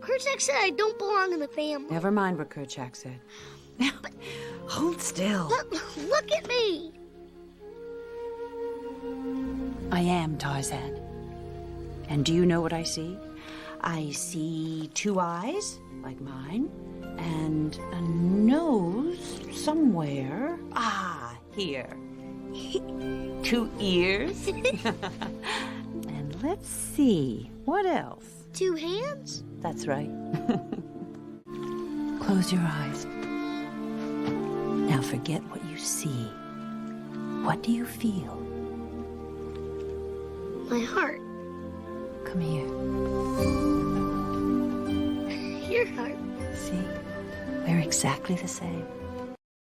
Kerchak said I don't belong in the family. Never mind what Kerchak said. Now, hold still. Look at me. I am Tarzan. And do you know what I see? I see 2 eyes, like mine, and a nose somewhere. Ah, here. 2 ears. And let's see, what else? 2 hands? That's right. Close your eyes. Now forget what you see. What do you feel? My heart. Come here. Your heart. See? We're exactly the same.